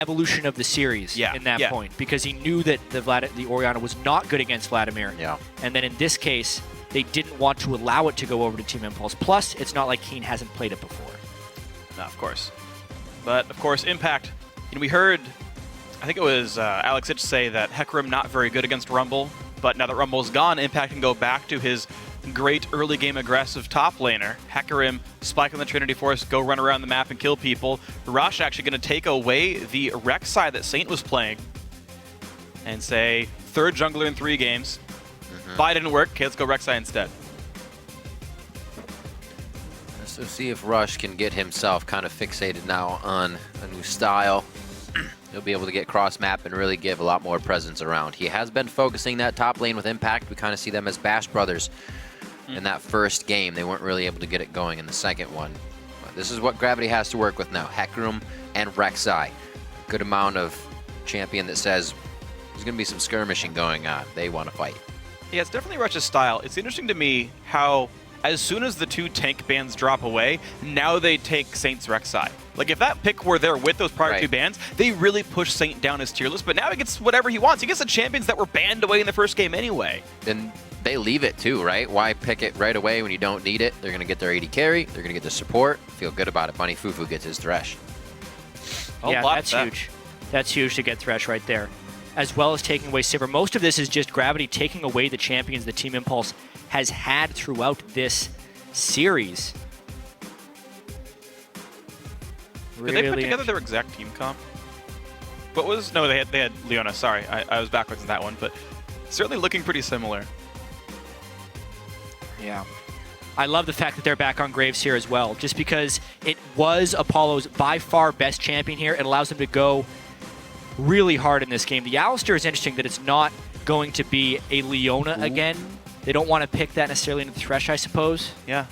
evolution of the series in that point, because he knew that the Orianna was not good against Vladimir. Yeah. And then in this case, they didn't want to allow it to go over to Team Impulse. Plus, it's not like Keane hasn't played it before. No, of course. But, of course, Impact. You know, we heard, I think it was AlexItch say that Hecarim not very good against Rumble, but now that Rumble's gone, Impact can go back to his great early game aggressive top laner. Hecarim, spike on the Trinity Force, go run around the map and kill people. Rush actually going to take away the Rek'Sai that Saint was playing and say, third jungler in 3 games. Buy didn't work, okay, let's go Rek'Sai instead. So see if Rush can get himself kind of fixated now on a new style. He'll be able to get cross-map and really give a lot more presence around. He has been focusing that top lane with Impact. We kind of see them as Bash brothers in that first game. They weren't really able to get it going in the second one. But this is what Gravity has to work with now. Hecarim and Rek'Sai. Good amount of champion that says there's going to be some skirmishing going on. They want to fight. Yeah, it's definitely Rush's style. It's interesting to me how as soon as the 2 tank bans drop away, now they take Saint's Rek'Sai. Like, if that pick were there with those prior 2 bans, they really push Saint down his tier list, but now he gets whatever he wants. He gets the champions that were banned away in the first game anyway. And they leave it too, right? Why pick it right away when you don't need it? They're going to get their AD carry, they're going to get the support, feel good about it. Bunny FuFuu gets his Thresh. Yeah, that's huge. That's huge to get Thresh right there. As well as taking away Sivir. Most of this is just Gravity taking away the champions that Team Impulse has had throughout this series. Did they put together their exact team comp? What was... No, they had Leona, sorry. I was backwards in that one, but certainly looking pretty similar. Yeah. I love the fact that they're back on Graves here as well, just because it was Apollo's by far best champion here. It allows them to go really hard in this game. The Alistar is interesting that it's not going to be a Leona again. They don't want to pick that necessarily into the Thresh, I suppose. Yeah.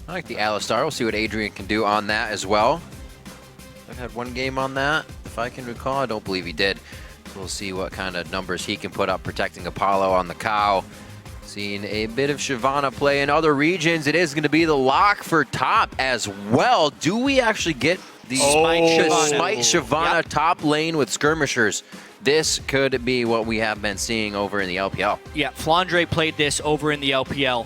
I like the Alistar. We'll see what Adrian can do on that as well. I've had 1 game on that, if I can recall. I don't believe he did. So we'll see what kind of numbers he can put up protecting Apollo on the cow. Seeing a bit of Shyvana play in other regions. It is going to be the lock for top as well. Do we actually get the Smite Shyvana top lane with skirmishers? This could be what we have been seeing over in the LPL. Yeah, Flandre played this over in the LPL.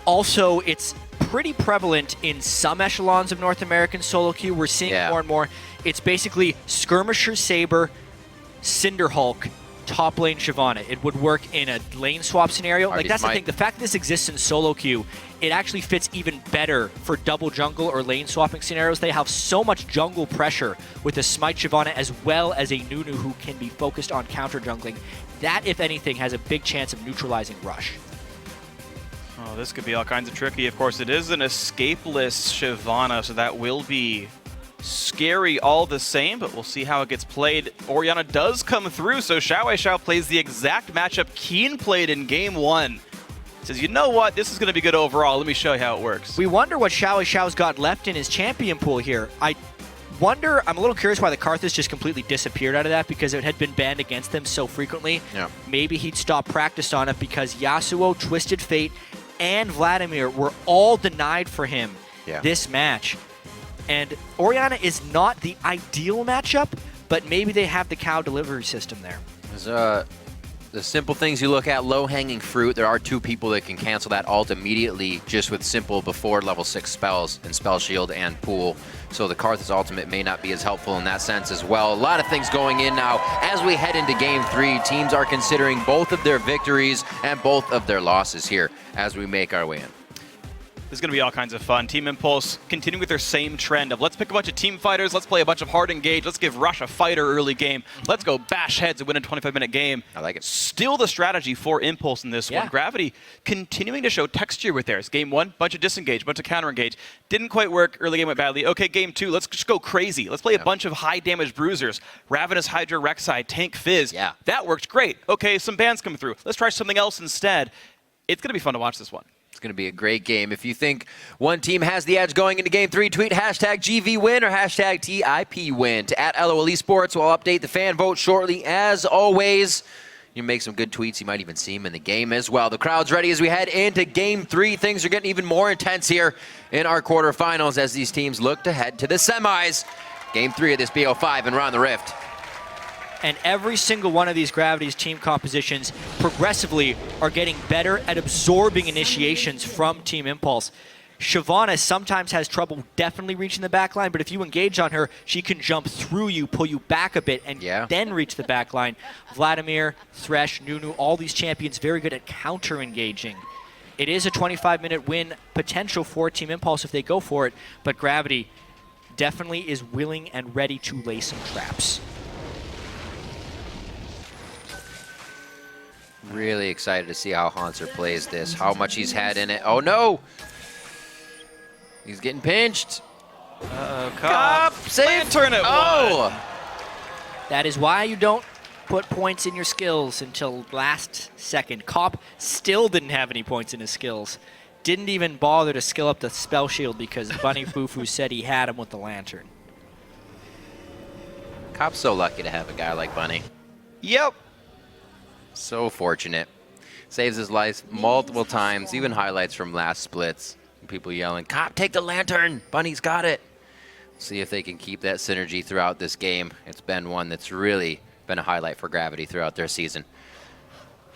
Also, it's pretty prevalent in some echelons of North American solo queue. We're seeing more and more. It's basically Skirmisher Saber, Cinderhulk, top lane Shyvana. It would work in a lane swap scenario. Like, that's the thing. The fact that this exists in solo queue, it actually fits even better for double jungle or lane swapping scenarios. They have so much jungle pressure with the Smite Shyvana as well as a Nunu who can be focused on counter jungling. That, if anything, has a big chance of neutralizing Rush. Oh, this could be all kinds of tricky. Of course, it is an escapeless Shyvana, so that will be scary all the same, but we'll see how it gets played. Orianna does come through, so XiaoWeiXiao plays the exact matchup Keane played in Game 1. Says, you know what, this is going to be good overall. Let me show you how it works. We wonder what XiaoWeiXiao's got left in his champion pool here. I wonder, I'm a little curious why the Karthus just completely disappeared out of that, because it had been banned against them so frequently. Yeah. Maybe he'd stop practice on it because Yasuo, Twisted Fate, and Vladimir were all denied for him this match. And Orianna is not the ideal matchup, but maybe they have the cow delivery system there. There's the simple things you look at, low-hanging fruit. There are 2 people that can cancel that ult immediately just with simple before level 6 spells and Spell Shield and Pool. So the Karthus ultimate may not be as helpful in that sense as well. A lot of things going in now. As we head into Game 3, teams are considering both of their victories and both of their losses here as we make our way in. This is going to be all kinds of fun. Team Impulse continuing with their same trend of let's pick a bunch of team fighters, let's play a bunch of hard engage, let's give Rush a fighter early game, let's go bash heads and win a 25-minute game. I like it. Still the strategy for Impulse in this one. Gravity continuing to show texture with theirs. Game 1, bunch of disengage, bunch of counter engage. Didn't quite work, early game went badly. Okay, Game 2, let's just go crazy. Let's play a bunch of high damage bruisers. Ravenous Hydra, Rek'Sai, Tank Fizz. That worked great. Okay, some bans come through. Let's try something else instead. It's going to be fun to watch this one. It's going to be a great game. If you think one team has the edge going into Game 3, tweet hashtag GVWin or hashtag TIPWin to @LOL Esports. We'll update the fan vote shortly. As always, You make some good tweets. You might even see him in the game as well. The crowd's ready as we head into Game 3. Things are getting even more intense here in our quarterfinals as these teams look to head to the semis. Game 3 of this BO5 and Around the Rift. And every single one of these Gravity's team compositions progressively are getting better at absorbing initiations from Team Impulse. Shyvana sometimes has trouble definitely reaching the back line, but if you engage on her, she can jump through you, pull you back a bit, and then reach the back line. Vladimir, Thresh, Nunu, all these champions very good at counter-engaging. It is a 25-minute win potential for Team Impulse if they go for it, but Gravity definitely is willing and ready to lay some traps. Really excited to see how Hauntzer plays this, how much he's had in it. Oh no! He's getting pinched. Cop! Save! Lantern it Oh! That is why you don't put points in your skills until last second. Cop still didn't have any points in his skills. Didn't even bother to skill up the spell shield because Bunny FuFuu said he had him with the lantern. Cop's so lucky to have a guy like Bunny. Yep. So fortunate. Saves his life multiple times, even highlights from last splits. People yelling, Cop, take the lantern! Bunny's got it! See if they can keep that synergy throughout this game. It's been one that's really been a highlight for Gravity throughout their season.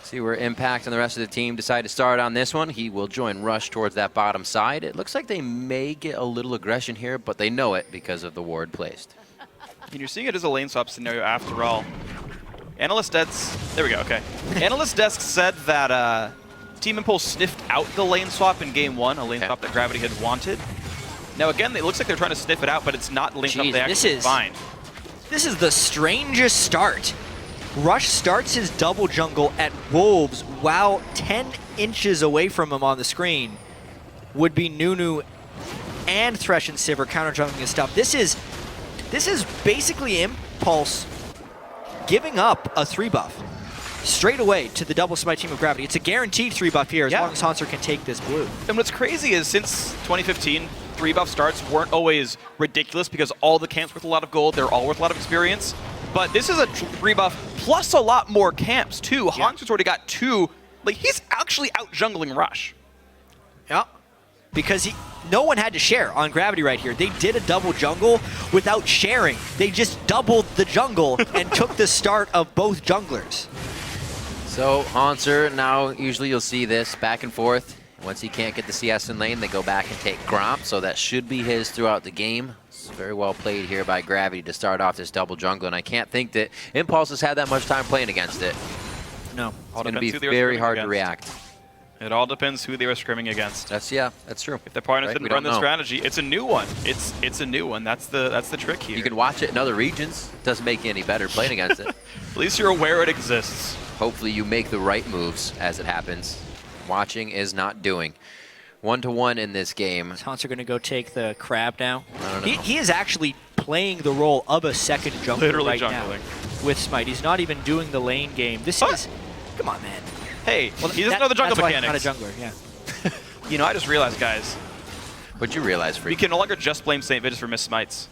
See where Impact and the rest of the team decide to start on this one. He will join Rush towards that bottom side. It looks like they may get a little aggression here, but they know it because of the ward placed. And you're seeing it as a lane swap scenario after all. Analyst Desk, there we go, okay. Analyst Desk said that Team Impulse sniffed out the lane swap in Game 1, a lane swap that Gravity had wanted. Now again, it looks like they're trying to sniff it out, but it's not the lane swap they actually find. This is the strangest start. Rush starts his double jungle at Wolves while 10 inches away from him on the screen would be Nunu and Thresh and Sivir counter-jungling his stuff. This is basically Impulse giving up a 3-buff straight away to the double smite team of Gravity. It's a guaranteed 3-buff here as long as Hauntzer can take this blue. And what's crazy is since 2015, 3-buff starts weren't always ridiculous because all the camps worth a lot of gold, they're all worth a lot of experience. But this is a 3-buff plus a lot more camps too. Hauntzer's already got 2. Like, he's actually out jungling Rush. Yeah. Because no one had to share on Gravity right here. They did a double jungle without sharing. They just doubled the jungle and took the start of both junglers. So Hauntzer, now usually you'll see this back and forth. Once he can't get the CS in lane, they go back and take Gromp, so that should be his throughout the game. It's very well played here by Gravity to start off this double jungle, and I can't think that Impulse has had that much time playing against it. No. It's going to be very hard to react. It all depends who they were scrimming against. That's true. If their partners didn't run the strategy, it's a new one. It's a new one. That's the trick here. You can watch it in other regions. Doesn't make you any better playing against it. At least you're aware it exists. Hopefully you make the right moves as it happens. Watching is not doing. 1-to-1 in this game. Is Hauntzer going to go take the crab now? I don't know. He is actually playing the role of a second jungler Literally right jungling. now with Smite. He's not even doing the lane game. This is... Come on, man. Hey, well, he doesn't know the jungle mechanics. He's not a jungler, yeah. You know, I just realized, guys. What'd you realize, Phreak? We can no longer just blame Saintvicious for missed smites.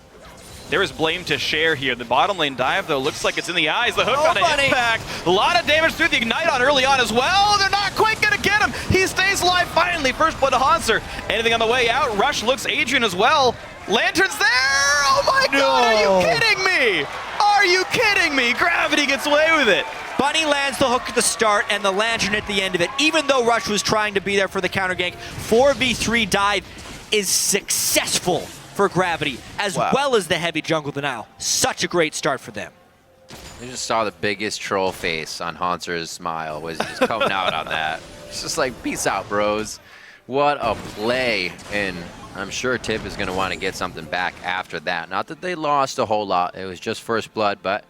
There is blame to share here. The bottom lane dive, though, looks like it's in the eyes. The hook on an impact. A lot of damage through the Ignite on early on as well. They're not quite going to get him. He stays alive finally. First blood to Hauntzer. Anything on the way out? Rush looks Adrian as well. Lantern's there! Oh my god, are you kidding me? Are you kidding me? Gravity gets away with it. Bunny lands the hook at the start and the lantern at the end of it. Even though Rush was trying to be there for the counter gank, 4v3 dive is successful for Gravity, as well as the heavy jungle denial. Such a great start for them. You just saw the biggest troll face on Hauntzer's smile was just coming out on that. It's just like, peace out, bros. What a play. And I'm sure Tip is going to want to get something back after that. Not that they lost a whole lot. It was just first blood, but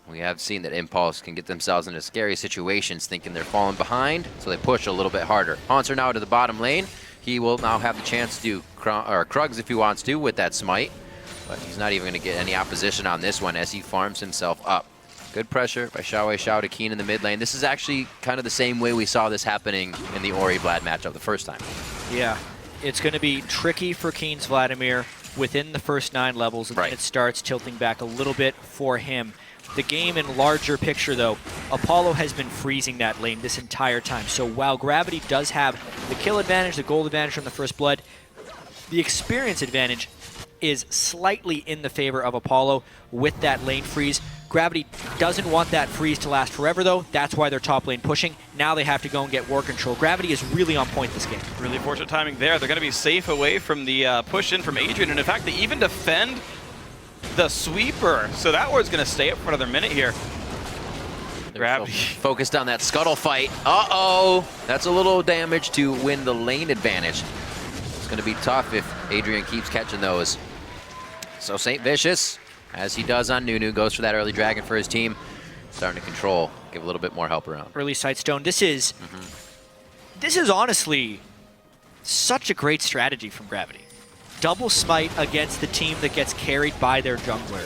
we have seen that Impulse can get themselves into scary situations thinking they're falling behind, so they push a little bit harder. Hauntzer now to the bottom lane. He will now have the chance to do Krugs if he wants to with that smite, but he's not even going to get any opposition on this one as he farms himself up. Good pressure by XiaoWeiXiao to Keane in the mid lane. This is actually kind of the same way we saw this happening in the Ori-Vlad matchup the first time. Yeah, it's going to be tricky for Keane's Vladimir within the first 9 levels, and then it starts tilting back a little bit for him. The game in larger picture, though, Apollo has been freezing that lane this entire time. So while Gravity does have the kill advantage, the gold advantage from the first blood, the experience advantage is slightly in the favor of Apollo with that lane freeze. Gravity doesn't want that freeze to last forever, though. That's why they're top lane pushing. Now they have to go and get war control. Gravity is really on point this game. Really fortunate timing there. They're going to be safe away from the push in from Adrian. And in fact, they even defend the sweeper. So that ward's going to stay up for another minute here. Gravity. Focused on that scuttle fight. Uh-oh. That's a little damage to win the lane advantage. It's going to be tough if Adrian keeps catching those. So Saintvicious, as he does on Nunu, goes for that early dragon for his team. Starting to control, give a little bit more help around. Early Sightstone. This is honestly such a great strategy from Gravity. Double smite against the team that gets carried by their jungler.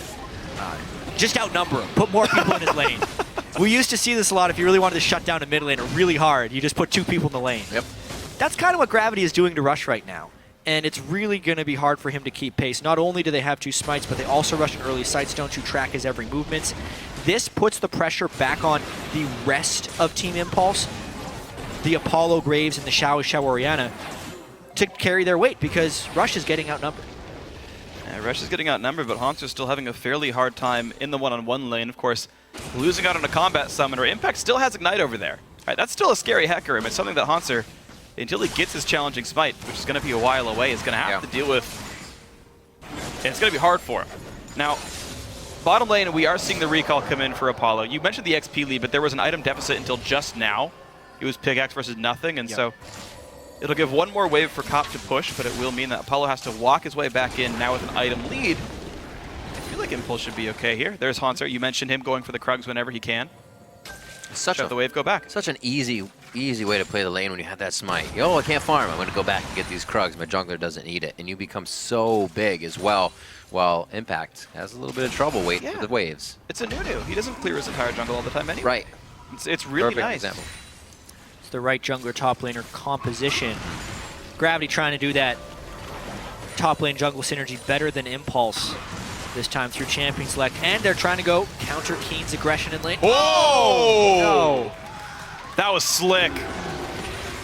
Just outnumber him. Put more people in his lane. We used to see this a lot. If you really wanted to shut down a mid laner really hard, you just put 2 people in the lane. Yep. That's kind of what Gravity is doing to Rush right now. And it's really going to be hard for him to keep pace. Not only do they have 2 smites, but they also rush an early Sightstone to track his every movements. This puts the pressure back on the rest of Team Impulse, the Apollo Graves and the XiaoWeiXiao Orianna, to carry their weight because Rush is getting outnumbered. Yeah, Rush is getting outnumbered, but Hauntzer's still having a fairly hard time in the one-on-one lane. Of course, losing out on a combat summoner. Impact still has Ignite over there. All right, that's still a scary Hecarim. It's something that Hauntzer, until he gets his challenging smite, which is going to be a while away, is going to have to deal with. And it's going to be hard for him. Now, bottom lane, we are seeing the recall come in for Apollo. You mentioned the XP lead, but there was an item deficit until just now. It was pickaxe versus nothing, and so it'll give one more wave for Cop to push, but it will mean that Apollo has to walk his way back in now with an item lead. I feel like Impulse should be okay here. There's Hauntzer. You mentioned him going for the Krugs whenever he can. Such the wave go back. Such an easy way to play the lane when you have that smite. Yo, I can't farm. I'm going to go back and get these Krugs. My jungler doesn't need it. And you become so big as well. While Impact has a little bit of trouble waiting for the waves. It's a Nunu. He doesn't clear his entire jungle all the time anyway. Right. It's really Perfect nice. example. It's the right jungler top laner composition. Gravity trying to do that top lane jungle synergy better than Impulse. This time through champion select, and they're trying to go counter Keane's aggression in lane. Whoa! No. That was slick.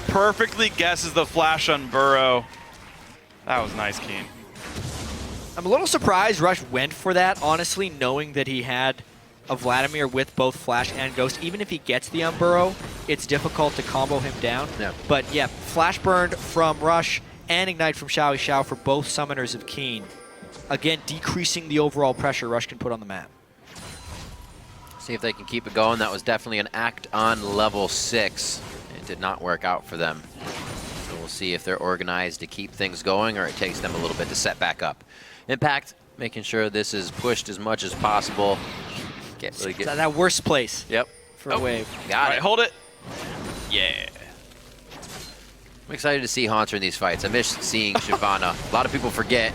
Perfectly guesses the flash on Burrow. That was nice, Keane. I'm a little surprised Rush went for that, honestly, knowing that he had a Vladimir with both Flash and Ghost. Even if he gets the Burrow, it's difficult to combo him down. Yeah. But yeah, Flash burned from Rush and Ignite from XiaoWeiXiao for both summoners of Keane. Again, decreasing the overall pressure Rush can put on the map. See if they can keep it going. That was definitely an act on level 6. It did not work out for them. So we'll see if they're organized to keep things going or it takes them a little bit to set back up. Impact, making sure this is pushed as much as possible. Can't really get that worst place Yep. for a wave. Got it. Hold it. Yeah. I'm excited to see Hauntzer in these fights. I miss seeing Shyvana. A lot of people forget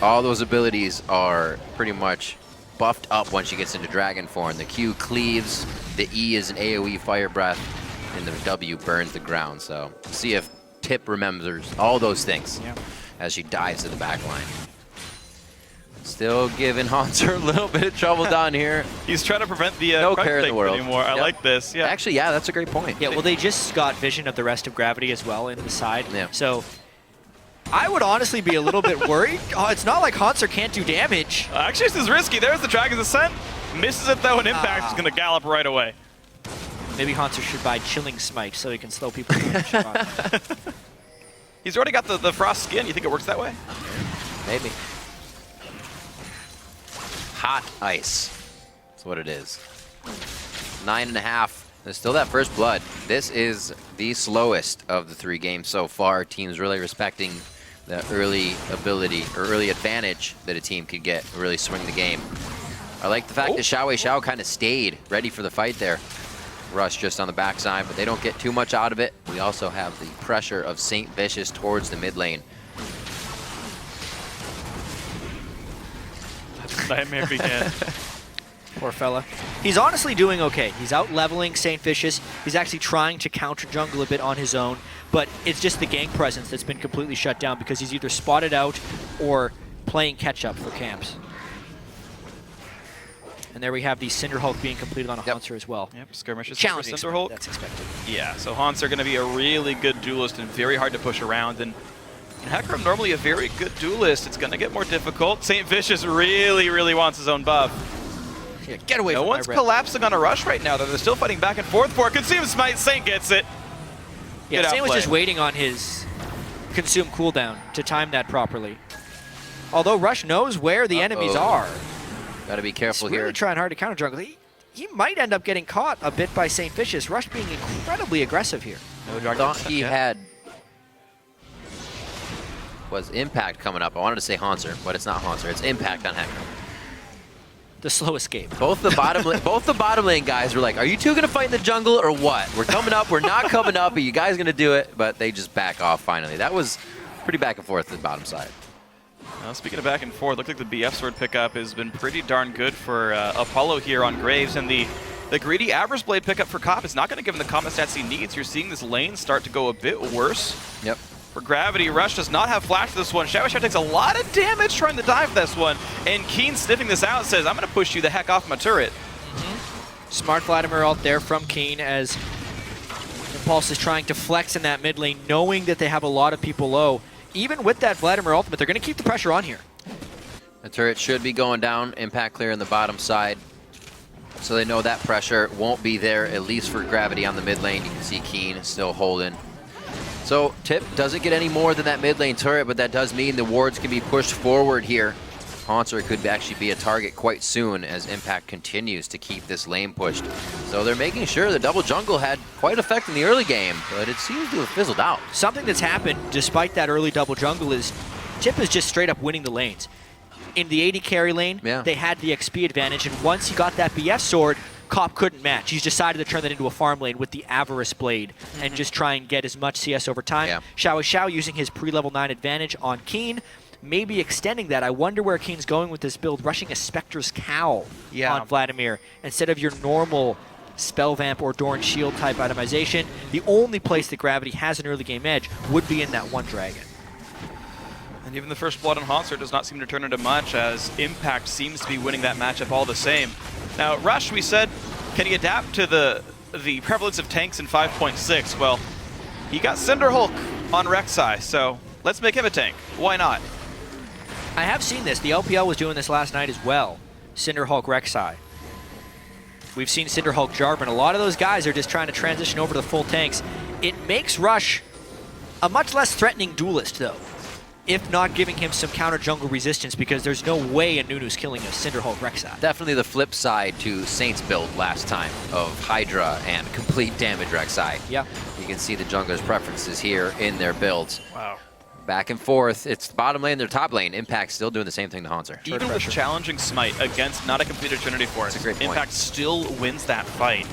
all those abilities are pretty much buffed up once she gets into dragon form. The Q cleaves, the E is an AoE fire breath, and the W burns the ground. So see if Tip remembers all those things as she dives to the back line. Still giving Hauntzer a little bit of trouble down here. He's trying to prevent the no care in the world anymore. I like this. Yeah. Actually, yeah, that's a great point. Yeah, well, they just got vision of the rest of Gravity as well in the side. Yeah. So I would honestly be a little bit worried. It's not like Hauntzer can't do damage. Actually, this is risky. There's the Dragon's Ascent. Misses it, though, and Impact is going to gallop right away. Maybe Hauntzer should buy Chilling Smite so he can slow people down. He's already got the Frost skin. You think it works that way? Maybe. Hot ice. That's what it is. 9.5. There's still that first blood. This is the slowest of the 3 games so far. Teams really respecting the early ability or early advantage that a team could get, really swing the game. I like the fact that XiaoWeiXiao kind of stayed ready for the fight there. Rush just on the backside, but they don't get too much out of it. We also have the pressure of Saintvicious towards the mid lane. Nightmare began. Poor fella. He's honestly doing okay. He's out leveling Saintvicious. He's actually trying to counter jungle a bit on his own, but it's just the gank presence that's been completely shut down because he's either spotted out or playing catch up for camps. And there we have the Cinderhulk being completed on a Hauntzer as well. Yep, skirmishes. Challenge Cinderhulk. That's expected. Yeah, so Hauntzer going to be a really good duelist and very hard to push around. And Hecarim, normally a very good duelist. It's going to get more difficult. Saintvicious really wants his own buff. Yeah, get away no from one's my collapsing on a rush right now, though. They're still fighting back and forth for it. Consume Smite. Saint gets it. Yeah, Saint was just waiting on his consume cooldown to time that properly. Although Rush knows where the enemies are. Gotta be careful He's here. really trying hard to counter jungle. He might end up getting caught a bit by Saintvicious. Rush being incredibly aggressive here. No I thought he had was Impact coming up. I wanted to say Hauntzer, but it's not Hauntzer. It's Impact on Hecarim. The slow escape. Both the bottom lane guys were like, "Are you two gonna fight in the jungle or what? We're coming up. We're not coming up. Are you guys gonna do it?" But they just back off finally. That was pretty back and forth to the bottom side. Speaking of back and forth, looks like the BF sword pickup has been pretty darn good for Apollo here on Graves, and the greedy Average Blade pickup for Cop is not going to give him the combat stats he needs. You're seeing this lane start to go a bit worse. Yep. For Gravity, Rush does not have flash for this one. XiaoWeiXiao takes a lot of damage trying to dive this one, and Keane sniffing this out says, "I'm going to push you the heck off my turret." Smart Vladimir out there from Keane as Impulse is trying to flex in that mid lane, knowing that they have a lot of people low. Even with that Vladimir ultimate, they're going to keep the pressure on here. The turret should be going down. Impact clear on the bottom side. So they know that pressure won't be there, at least for Gravity on the mid lane. You can see Keane still holding. So Tip doesn't get any more than that mid lane turret, but that does mean the wards can be pushed forward here. Hauntzer could actually be a target quite soon as Impact continues to keep this lane pushed. So they're making sure the double jungle had quite effect in the early game, but it seems to have fizzled out. Something that's happened despite that early double jungle is Tip is just straight up winning the lanes. In the AD carry lane, they had the XP advantage, and once he got that BF sword, Cop couldn't match. He's decided to turn that into a farm lane with the Avarice Blade and just try and get as much CS over time. XiaoWeiXiao using his pre-level 9 advantage on Keane, maybe extending that. I wonder where Keane's going with this build, rushing a Spectre's Cowl on Vladimir instead of your normal Spell Vamp or Dorn Shield type itemization. The only place that Gravity has an early game edge would be in that one dragon. And even the first blood on Hauntzer does not seem to turn into much, as Impact seems to be winning that matchup all the same. Now, Rush, we said, can he adapt to the prevalence of tanks in 5.6? Well, he got Cinderhulk on Rek'Sai, so let's make him a tank. Why not? I have seen this. The LPL was doing this last night as well. Cinderhulk Rek'Sai. We've seen Cinderhulk Jarvan. A lot of those guys are just trying to transition over to the full tanks. It makes Rush a much less threatening duelist, though, if not giving him some counter jungle resistance, because there's no way a Nunu's killing a Cinderhulk Rek'Sai. Definitely the flip side to Saint's build last time of Hydra and complete damage Rek'Sai. Yeah. You can see the jungler's preferences here in their builds. Wow. Back and forth. It's bottom lane, their top lane. Impact still doing the same thing to Hauntzer. Even with challenging Smite against not a complete Eternity Force, That's a great point. Impact still wins that fight.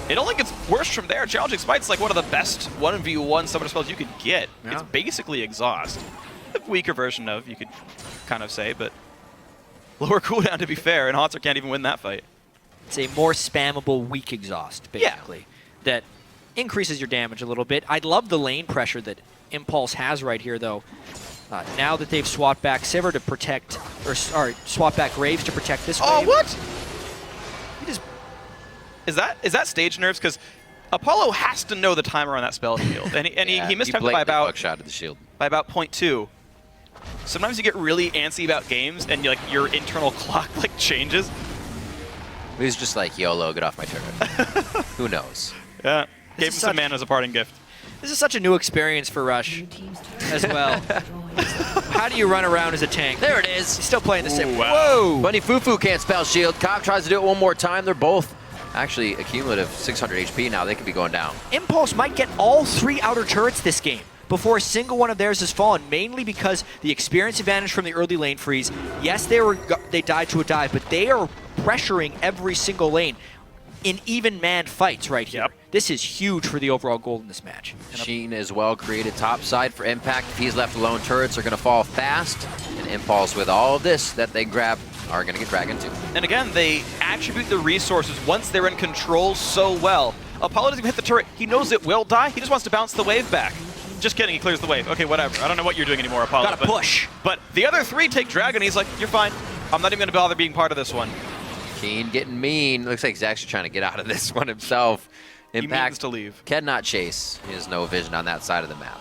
It only gets worse from there. Challenging Smite's like one of the best 1v1 summoner spells you could get. Yeah. It's basically Exhaust. A weaker version of, you could kind of say, but lower cooldown to be fair, and Hauntzer can't even win that fight. It's a more spammable weak exhaust, basically, that increases your damage a little bit. I love the lane pressure that Impulse has right here, though. Now that they've swapped back Sivir to protect, or sorry, swapped back Graves to protect this wave. Oh, what? He just... Is that stage nerves? Because Apollo has to know the timer on that spell shield, and he missed time by about buckshot of the shield. By about 0.2. Sometimes you get really antsy about games, and your internal clock changes. He's just like, YOLO, get off my turret. Who knows? Yeah, gave him some mana as a parting gift. This is such a new experience for Rush as well. How do you run around as a tank? There it is. He's still playing the same. Wow. Whoa! Bunny FuFuu can't spell shield. Cop tries to do it one more time. They're both actually a cumulative 600 HP now. They could be going down. Impulse might get all 3 outer turrets this game before a single one of theirs has fallen, mainly because the experience advantage from the early lane freeze. Yes, they died to a dive, but they are pressuring every single lane in even manned fights right here. Yep. This is huge for the overall goal in this match. Sheen as well created top side for Impact. If he's left alone, turrets are going to fall fast. And Impulse, with all of this that they grab, are going to get dragged into. And again, they attribute the resources once they're in control so well. Apollo doesn't even hit the turret. He knows it will die. He just wants to bounce the wave back. Just kidding, he clears the wave. Okay, whatever. I don't know what you're doing anymore, Apollo. Gotta push. But the other 3 take Dragon. He's like, you're fine. I'm not even going to bother being part of this one. Keane getting mean. Looks like he's actually trying to get out of this one himself. Impact he means to leave. Cannot chase. He has no vision on that side of the map.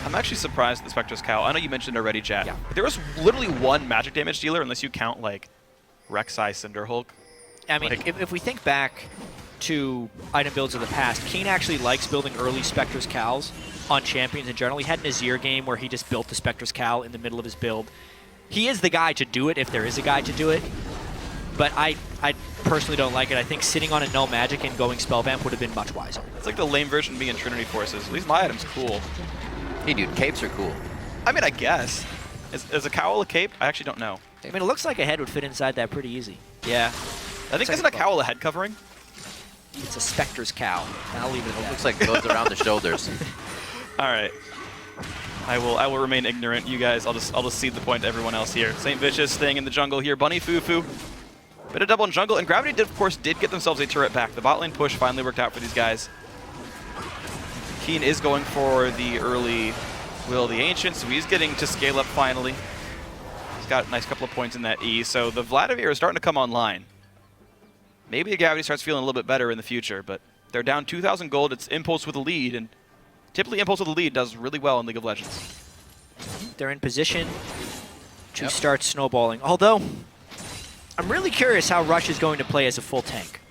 I'm actually surprised at the Spectre's Cow. I know you mentioned already, Jatt. Yeah. There was literally one magic damage dealer, unless you count like Rek'Sai Cinderhulk. I mean, Like, if we think back to item builds of the past, Keane actually likes building early Spectre's Cows on champions in general. He had an Azir game where he just built the Spectre's Cow in the middle of his build. He is the guy to do it if there is a guy to do it, but I personally don't like it. I think sitting on a null magic and going Spellvamp would have been much wiser. It's like the lame version of me in Trinity Forces. At least my item's cool. Hey, dude, capes are cool. I mean, I guess. Is a cowl a cape? I actually don't know. I mean, it looks like a head would fit inside that pretty easy. Yeah. I think isn't a cowl a head covering? It's a Spectre's Cow. I'll leave it at that. Looks like it goes around the shoulders. All right. I will remain ignorant. You guys, I'll just cede the point to everyone else here. Saintvicious staying in the jungle here. Bunny FuFuu. Bit of double in jungle, and Gravity did, of course, get themselves a turret back. The bot lane push finally worked out for these guys. Keane is going for the early Will of the Ancient, so he's getting to scale up finally. He's got a nice couple of points in that E, so the Vladimir is starting to come online. Maybe the Gravity starts feeling a little bit better in the future, but they're down 2,000 gold. It's Impulse with a lead, and typically Impulse with a lead does really well in League of Legends. They're in position to start snowballing. Although, I'm really curious how Rush is going to play as a full tank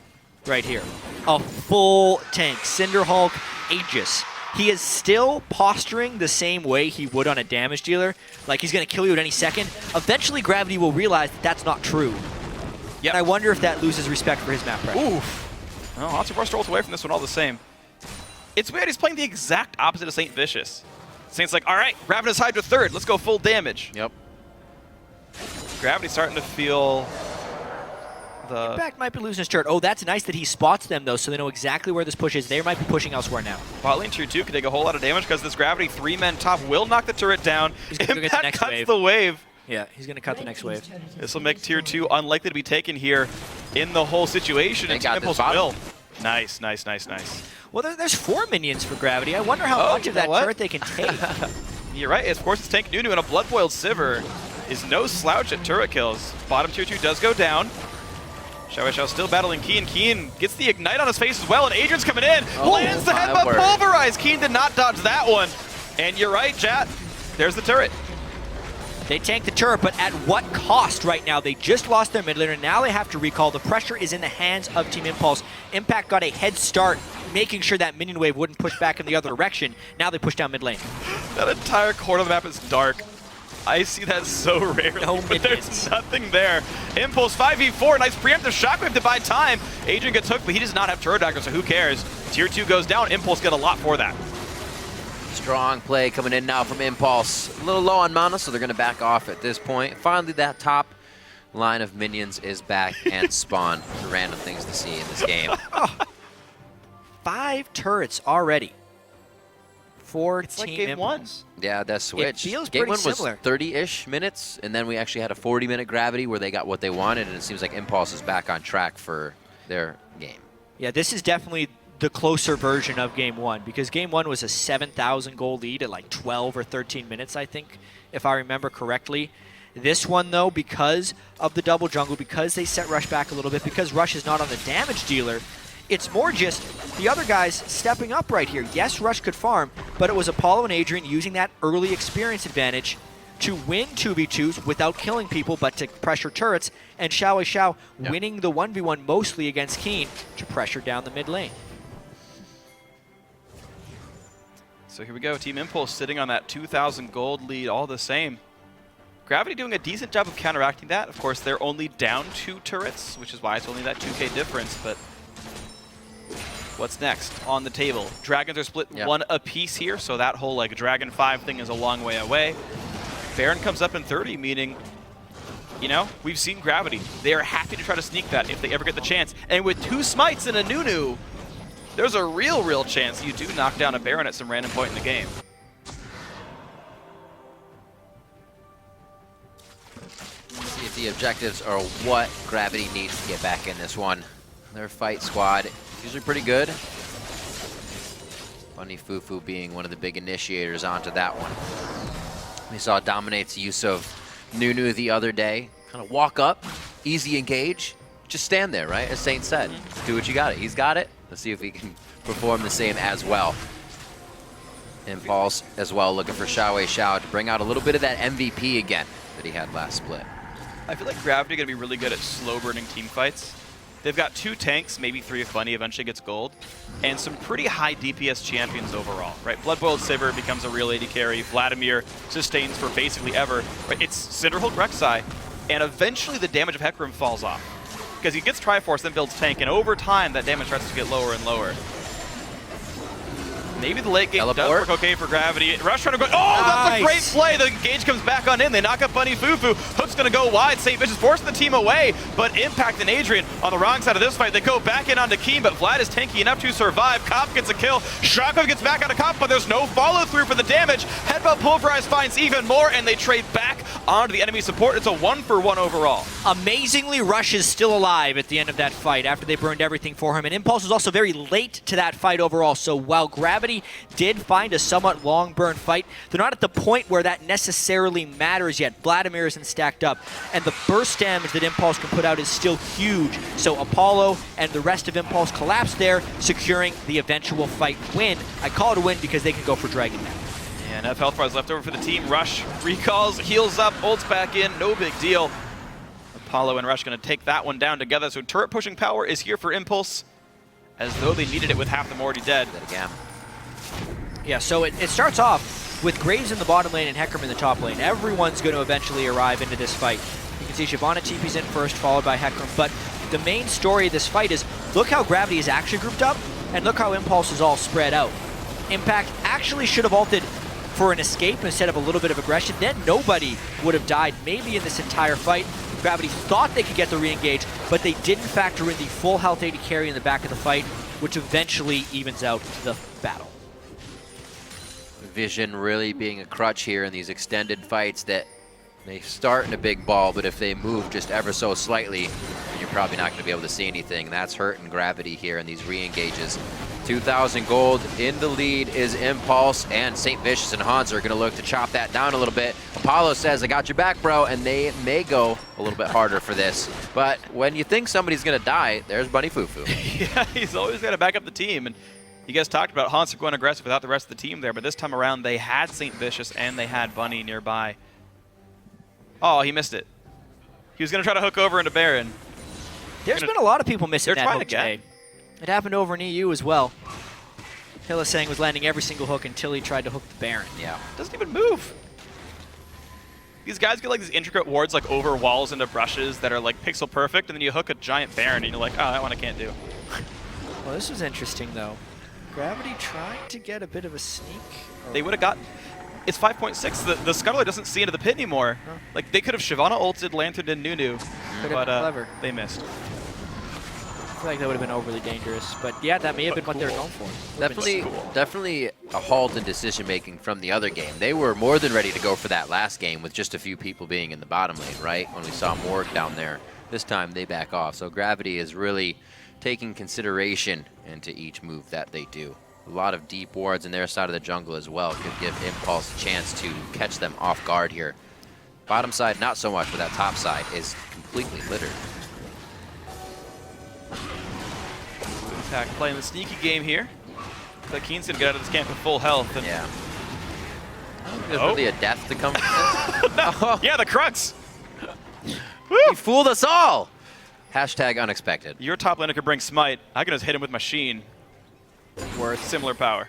right here. A full tank. Cinderhulk, Aegis. He is still posturing the same way he would on a damage dealer, like he's going to kill you at any second. Eventually, Gravity will realize that that's not true. Yep. And I wonder if that loses respect for his map prep. Oof. Well, Hauntzer rolls away from this one all the same. It's weird, he's playing the exact opposite of Saintvicious. Saint's like, all right, Ravenous Hydra third, let's go full damage. Yep. Gravity's starting to feel the... Impact might be losing his turret. Oh, that's nice that he spots them, though, so they know exactly where this push is. They might be pushing elsewhere now. Bot lane tier 2 can take a whole lot of damage because this Gravity 3-man top will knock the turret down. Impact cuts the wave. Yeah, he's going to cut the next wave. This will make tier 2 unlikely to be taken here in the whole situation. And Team Impulse will. Nice, nice, nice, nice. Well, there's 4 minions for Gravity. I wonder how much of that turret they can take. You're right. Of course, it's Tank Nunu, and a Blood-Boiled Sivir is no slouch at turret kills. Bottom tier 2 does go down. XiaoWeiXiao still battling Keane. Keane gets the Ignite on his face as well, and Adrian's coming in. Lands the headbutt pulverize. Keane did not dodge that one. And you're right, Jatt. There's the turret. They tank the turret, but at what cost right now? They just lost their mid laner, and now they have to recall. The pressure is in the hands of Team Impulse. Impact got a head start, making sure that minion wave wouldn't push back in the other direction. Now they push down mid lane. That entire corner of the map is dark. I see that so rarely, but there's nothing there. Impulse 5v4, nice preemptive shockwave to buy time. Adrian gets hooked, but he does not have turret dagger, so who cares? Tier 2 goes down, Impulse get a lot for that. Strong play coming in now from Impulse. A little low on mana, so they're going to back off at this point. Finally, that top line of minions is back and spawn. Random things to see in this game. 5 turrets already for It's Team like game Impulse. Yeah, that switch. It feels Game pretty 1 was similar. 30-ish minutes, and then we actually had a 40-minute Gravity where they got what they wanted, and it seems like Impulse is back on track for their game. Yeah, this is definitely the closer version of Game 1, because Game 1 was a 7,000 goal lead at like 12 or 13 minutes, I think, if I remember correctly. This one, though, because of the double jungle, because they set Rush back a little bit, because Rush is not on the damage dealer, it's more just the other guys stepping up right here. Yes, Rush could farm, but it was Apollo and Adrian using that early experience advantage to win 2v2s without killing people, but to pressure turrets, and XiaoWeiXiao winning the 1v1 mostly against Keane to pressure down the mid lane. So here we go, Team Impulse sitting on that 2,000 gold lead all the same. Gravity doing a decent job of counteracting that. Of course, they're only down 2 turrets, which is why it's only that 2k difference, but what's next on the table? Dragons are split 1 apiece here, so that whole like Dragon 5 thing is a long way away. Baron comes up in 30, meaning, you know, we've seen Gravity. They are happy to try to sneak that if they ever get the chance. And with 2 smites and a Nunu, there's a real chance you do knock down a Baron at some random point in the game. Let's see if the objectives are what Gravity needs to get back in this one. Their fight squad is usually pretty good. Bunny FuFuu being one of the big initiators onto that one. We saw Dominate's use of Nunu the other day. kind of walk up, easy engage, just stand there, right? As Saint said, do what you got it. He's got it. Let's see if he can perform the same as well. Impulse as well, looking for XiaoWeiXiao to bring out a little bit of that MVP again that he had last split. I feel like Gravity going to be really good at slow-burning team fights. They've got 2 tanks, maybe 3 if Bunny eventually gets gold, and some pretty high DPS champions overall, right? Blood-Boiled Sivir becomes a real AD carry. Vladimir sustains for basically ever. Right? It's Cinderhulk Rek'Sai, and eventually the damage of Hecarim falls off. Because he gets Triforce, then builds tank, and over time that damage starts to get lower and lower. Maybe the late game does work okay for Gravity. Rush trying to go. Oh, that's a great play. The engage comes back on in. They knock up Bunny FuFuu. Hook's going to go wide. Saintvicious forcing the team away, but Impact and Adrian on the wrong side of this fight. They go back in onto Keane, but Vlad is tanky enough to survive. Cop gets a kill. Shockwave gets back onto Cop, but there's no follow-through for the damage. Headbutt Pulverize finds even more, and they trade back onto the enemy support. It's a 1-for-1 overall. Amazingly, Rush is still alive at the end of that fight after they burned everything for him. And Impulse was also very late to that fight overall. So while Gravity did find a somewhat long burn fight, they're not at the point where that necessarily matters yet. Vladimir isn't stacked up, and the burst damage that Impulse can put out is still huge. So Apollo and the rest of Impulse collapse there, securing the eventual fight win. I call it a win because they can go for Dragon now. And enough health bars left over for the team. Rush recalls, heals up, ults back in, no big deal. Apollo and Rush going to take that one down together. So turret pushing power is here for Impulse, as though they needed it with half them already dead. Yeah, so it starts off with Graves in the bottom lane and Hecarim in the top lane. Everyone's going to eventually arrive into this fight. You can see Shyvana TP's in first, followed by Hecarim. But the main story of this fight is, look how Gravity is actually grouped up, and look how Impulse is all spread out. Impact actually should have ulted for an escape instead of a little bit of aggression. Then nobody would have died maybe in this entire fight. Gravity thought they could get the re-engage, but they didn't factor in the full health AD carry in the back of the fight, which eventually evens out the battle. Vision really being a crutch here in these extended fights that they start in a big ball, but if they move just ever so slightly, you're probably not going to be able to see anything. That's hurting Gravity here in these re-engages. 2,000 gold. In the lead is Impulse, and Saintvicious and Hauntzer are going to look to chop that down a little bit. Apollo says, I got your back, bro, and they may go a little bit harder for this. But when you think somebody's going to die, there's Bunny FuFuu. Yeah, he's always got to back up the team. And you guys talked about Hauntzer going aggressive without the rest of the team there, but this time around they had Saintvicious and they had Bunny nearby. Oh, he missed it. He was going to try to hook over into Baron. There's been a lot of people missing that hook today. It happened over in EU as well. Hylissang was landing every single hook until he tried to hook the Baron. Yeah. Doesn't even move. These guys get like these intricate wards like over walls into brushes that are like pixel perfect, and then you hook a giant Baron and you're like, oh, that one I can't do. Well, this was interesting though. Gravity trying to get a bit of a sneak. They would have got... It's 5.6. The Scuttler doesn't see into the pit anymore. No. Like, they could have Shyvana ulted, Lantern, and Nunu, but they missed. I feel like that would have been overly dangerous. But yeah, that may have been what they were going for. Definitely a halt in decision-making from the other game. They were more than ready to go for that last game with just a few people being in the bottom lane, right? When we saw Morg down there. This time, they back off. So Gravity is really taking consideration into each move that they do. A lot of deep wards in their side of the jungle as well could give Impulse a chance to catch them off guard here. Bottom side, not so much, but that top side is completely littered. Impact playing the sneaky game here. But Keane's going to get out of this camp with full health. And yeah. There's really a death to come from this. No. Yeah, the Crux. He fooled us all. Hashtag unexpected. Your top laner could bring Smite. I can just hit him with Machine. Worth similar power.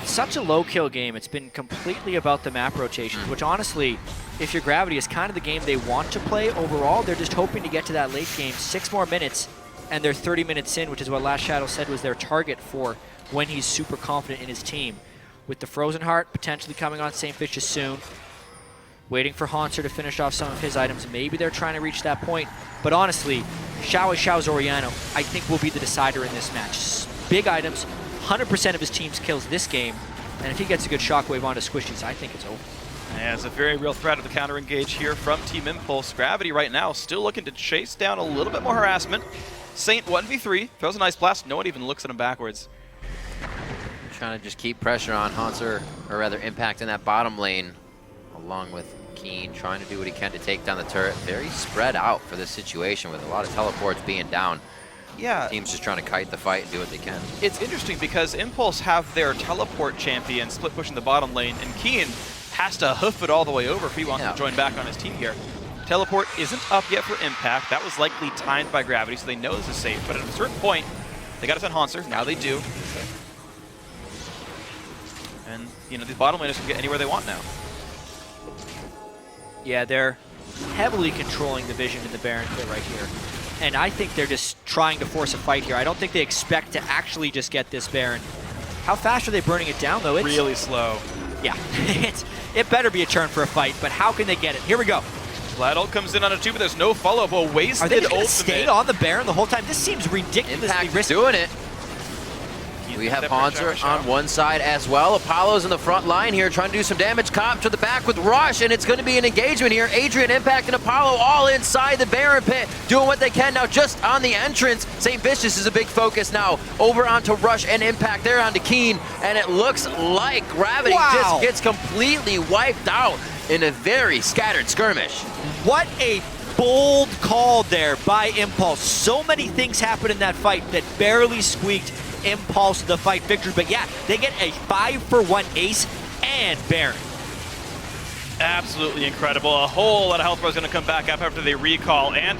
Such a low kill game. It's been completely about the map rotations, which honestly, if your Gravity is kind of the game they want to play overall, they're just hoping to get to that late game. 6 more minutes, and they're 30 minutes in, which is what Last Shadow said was their target for when he's super confident in his team. With the Frozen Heart potentially coming on Saintvicious soon, waiting for Hauntzer to finish off some of his items. Maybe they're trying to reach that point. But honestly, XiaoWeiXiao's Orianna, I think, will be the decider in this match. Big items, 100% of his team's kills this game. And if he gets a good shockwave onto Squishies, I think it's over. Yeah, it's a very real threat of the counter engage here from Team Impulse. Gravity right now still looking to chase down a little bit more harassment. Saint 1v3, throws a nice blast. No one even looks at him backwards. Trying to just keep pressure on Hauntzer, or rather Impact in that bottom lane, along with Keane trying to do what he can to take down the turret. Very spread out for this situation with a lot of teleports being down. Yeah. Team's just trying to kite the fight and do what they can. It's interesting because Impulse have their teleport champion split pushing the bottom lane, and Keane has to hoof it all the way over if he wants to join back on his team here. Teleport isn't up yet for Impact. That was likely timed by Gravity, so they know this is safe. But at a certain point, they got to send Hauntzer. Now they do. And, you know, the bottom laners can get anywhere they want now. Yeah, they're heavily controlling the vision in the Baron pit right here. And I think they're just trying to force a fight here. I don't think they expect to actually just get this Baron. How fast are they burning it down, though? It's really slow. Yeah, it better be a turn for a fight, but how can they get it? Here we go. Vlad ult comes in on a 2, but there's no follow-up. A wasted Are they going ultimate. to stay on the Baron the whole time? This seems ridiculously Impact risky. doing it. We have Hauntzer on one side as well. Apollo's in the front line here trying to do some damage. Comp to the back with Rush, and it's going to be an engagement here. Adrian, Impact, and Apollo all inside the Baron pit, doing what they can now just on the entrance. Saintvicious is a big focus now. Over onto Rush and Impact. They're onto Keane, and it looks like Gravity just gets completely wiped out in a very scattered skirmish. What a bold call there by Impulse. So many things happened in that fight that barely squeaked Impulse the fight victory, but yeah, they get a 5-for-1 ace and Baron. Absolutely incredible. A whole lot of health bar is going to come back up after they recall, and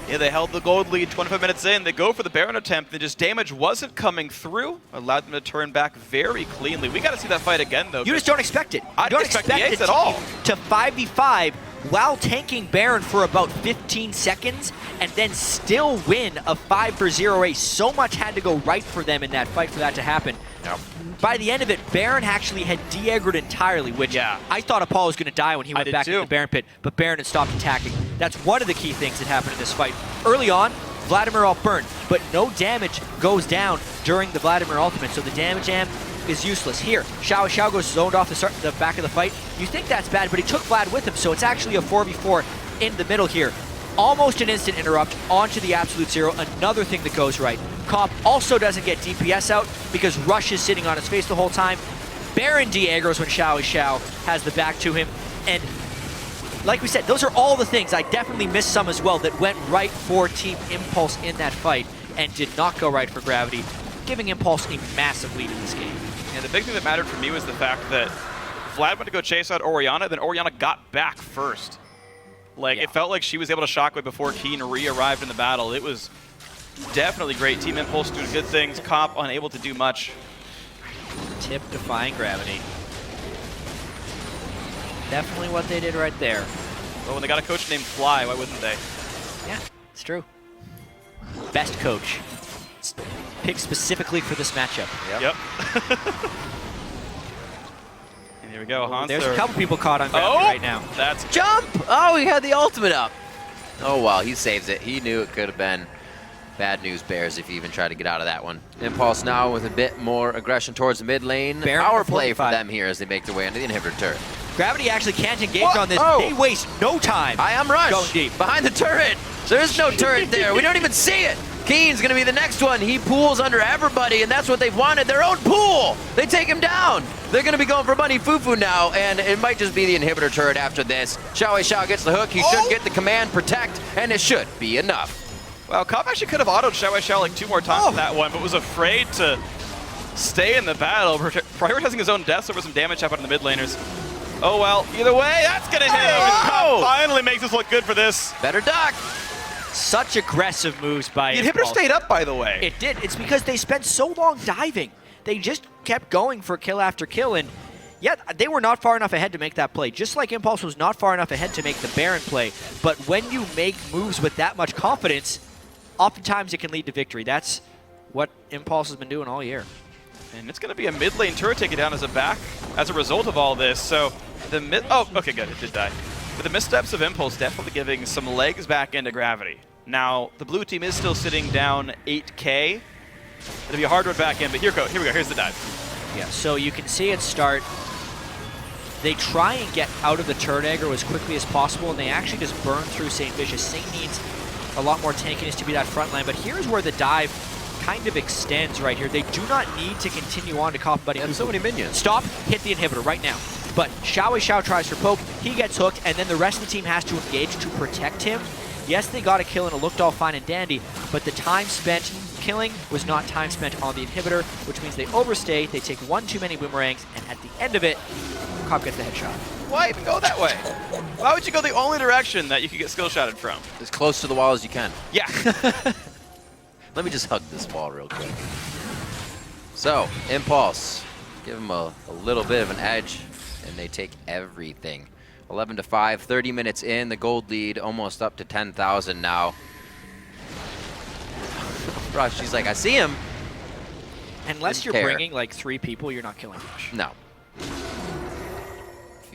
yeah, they held the gold lead 25 minutes in. They go for the Baron attempt. The just damage wasn't coming through, allowed them to turn back very cleanly. We got to see that fight again, though. You just don't expect it. I don't expect the ace at all. To 5v5 while tanking Baron for about 15 seconds and then still win a 5-for-0 ace. So much had to go right for them in that fight for that to happen. Yep. By the end of it, Baron actually had de-aggroed entirely, which I thought Apollo was going to die when he went back to the Baron pit, but Baron had stopped attacking. That's one of the key things that happened in this fight. Early on, Vladimir all burned, but no damage goes down during the Vladimir ultimate, so the damage amp is useless. Here, XiaoWeiXiao goes zoned off the back of the fight. You think that's bad, but he took Vlad with him, so it's actually a 4v4 in the middle here. Almost an instant interrupt onto the Absolute Zero. Another thing that goes right. Comp also doesn't get DPS out because Rush is sitting on his face the whole time. Baron de-aggros when XiaoWeiXiao has the back to him. And like we said, those are all the things. I definitely missed some as well that went right for Team Impulse in that fight and did not go right for Gravity, giving Impulse a massive lead in this game. And the big thing that mattered for me was the fact that Vlad went to go chase out Orianna, then Orianna got back first. Like, it felt like she was able to shockwave before Keane re-arrived in the battle. It was definitely great. Team Impulse doing good things. Comp unable to do much. Tip defying Gravity. Definitely what they did right there. Well, when they got a coach named Fly, why wouldn't they? Yeah, it's true. Best coach. Picked specifically for this matchup. Yep. And here we go, Hauntzer. There's a couple people caught on Gravity right now. That's jump! Oh, he had the ultimate up. Oh, well, he saves it. He knew it could have been bad news bears if he even tried to get out of that one. Impulse now with a bit more aggression towards the mid lane. Power play for them here as they make their way into the inhibitor turret. Gravity actually can't engage on this. They waste no time. I am Rush. Going deep. Behind the turret. There is no turret there. We don't even see it. Keane's going to be the next one. He pools under everybody, and that's what they've wanted. Their own pool. They take him down. They're going to be going for Bunny FuFuu now, and it might just be the inhibitor turret after this. XiaoWeiXiao gets the hook. He should get the command protect, and it should be enough. Well, Comp actually could have autoed XiaoWeiXiao like 2 more times with that one, but was afraid to stay in the battle, prioritizing his own deaths over some damage happened in the mid laners. Oh well, either way, that's going to hit him. And Comp finally makes us look good for this. Better duck. Such aggressive moves by The inhibitor stayed up, by the way. It did. It's because they spent so long diving. They just kept going for kill after kill, and yeah, they were not far enough ahead to make that play. Just like Impulse was not far enough ahead to make the Baron play. But when you make moves with that much confidence, oftentimes it can lead to victory. That's what Impulse has been doing all year. And it's going to be a mid lane turret taken down as a result of all this. So the mid. Oh, okay, good. It did die. But the missteps of Impulse definitely giving some legs back into Gravity. Now, the blue team is still sitting down 8K. It'll be a hard road back in, but here we go. Here's the dive. Yeah, so you can see it start. They try and get out of the turret aggro as quickly as possible, and they actually just burn through Saintvicious. Saint needs a lot more tankiness to be that front line, but here's where the dive kind of extends right here. They do not need to continue on to Cop Buddy. They have so many minions. Stop, hit the inhibitor right now. but XiaoWeiXiao tries for poke, he gets hooked, and then the rest of the team has to engage to protect him. Yes, they got a kill and it looked all fine and dandy, but the time spent killing was not time spent on the inhibitor, which means they overstay, they take one too many boomerangs, and at the end of it, Cop gets the headshot. Why even go that way? Why would you go the only direction that you could get skill shotted from? As close to the wall as you can. Yeah. Let me just hug this wall real quick. So, Impulse. Give them a little bit of an edge, and they take everything. 11-5, 30 minutes in, the gold lead almost up to 10,000 now. Rush, she's like, I see him. Unless you're bringing like 3 people, you're not killing Rush. No. A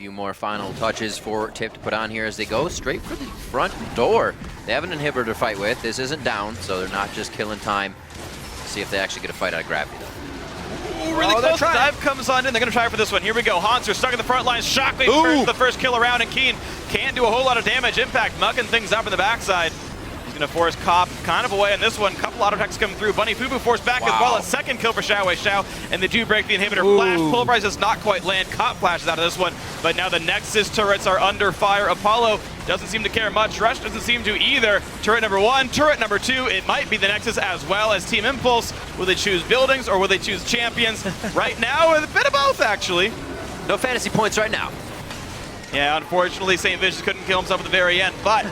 few more final touches for Tip to put on here as they go straight for the front door. They have an inhibitor to fight with. This isn't down, so they're not just killing time. See if they actually get a fight out of Gravity, though. Ooh, really close. The dive comes on in. They're going to try for this one. Here we go. Hauntzer stuck in the front line. Shockwave turns the first kill around, and Keane can't do a whole lot of damage. Impact mucking things up in the backside. He's going to force Cop kind of away on this one. Couple auto attacks coming through. Bunny FuFuu forced back as well. A second kill for XiaoWeiXiao, and they do break the inhibitor. Flash Pulverize does not quite land. Cop flashes out of this one, but now the Nexus turrets are under fire. Apollo doesn't seem to care much. Rush doesn't seem to either. Turret number 1, turret number 2. It might be the Nexus as well as Team Impulse. Will they choose buildings or will they choose champions? Right now, a bit of both, actually. No fantasy points right now. Yeah, unfortunately, Saintvicious couldn't kill himself at the very end, but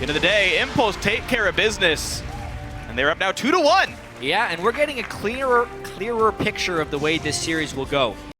end of the day, Impulse take care of business, and they're up now 2-1. Yeah, and we're getting a clearer picture of the way this series will go.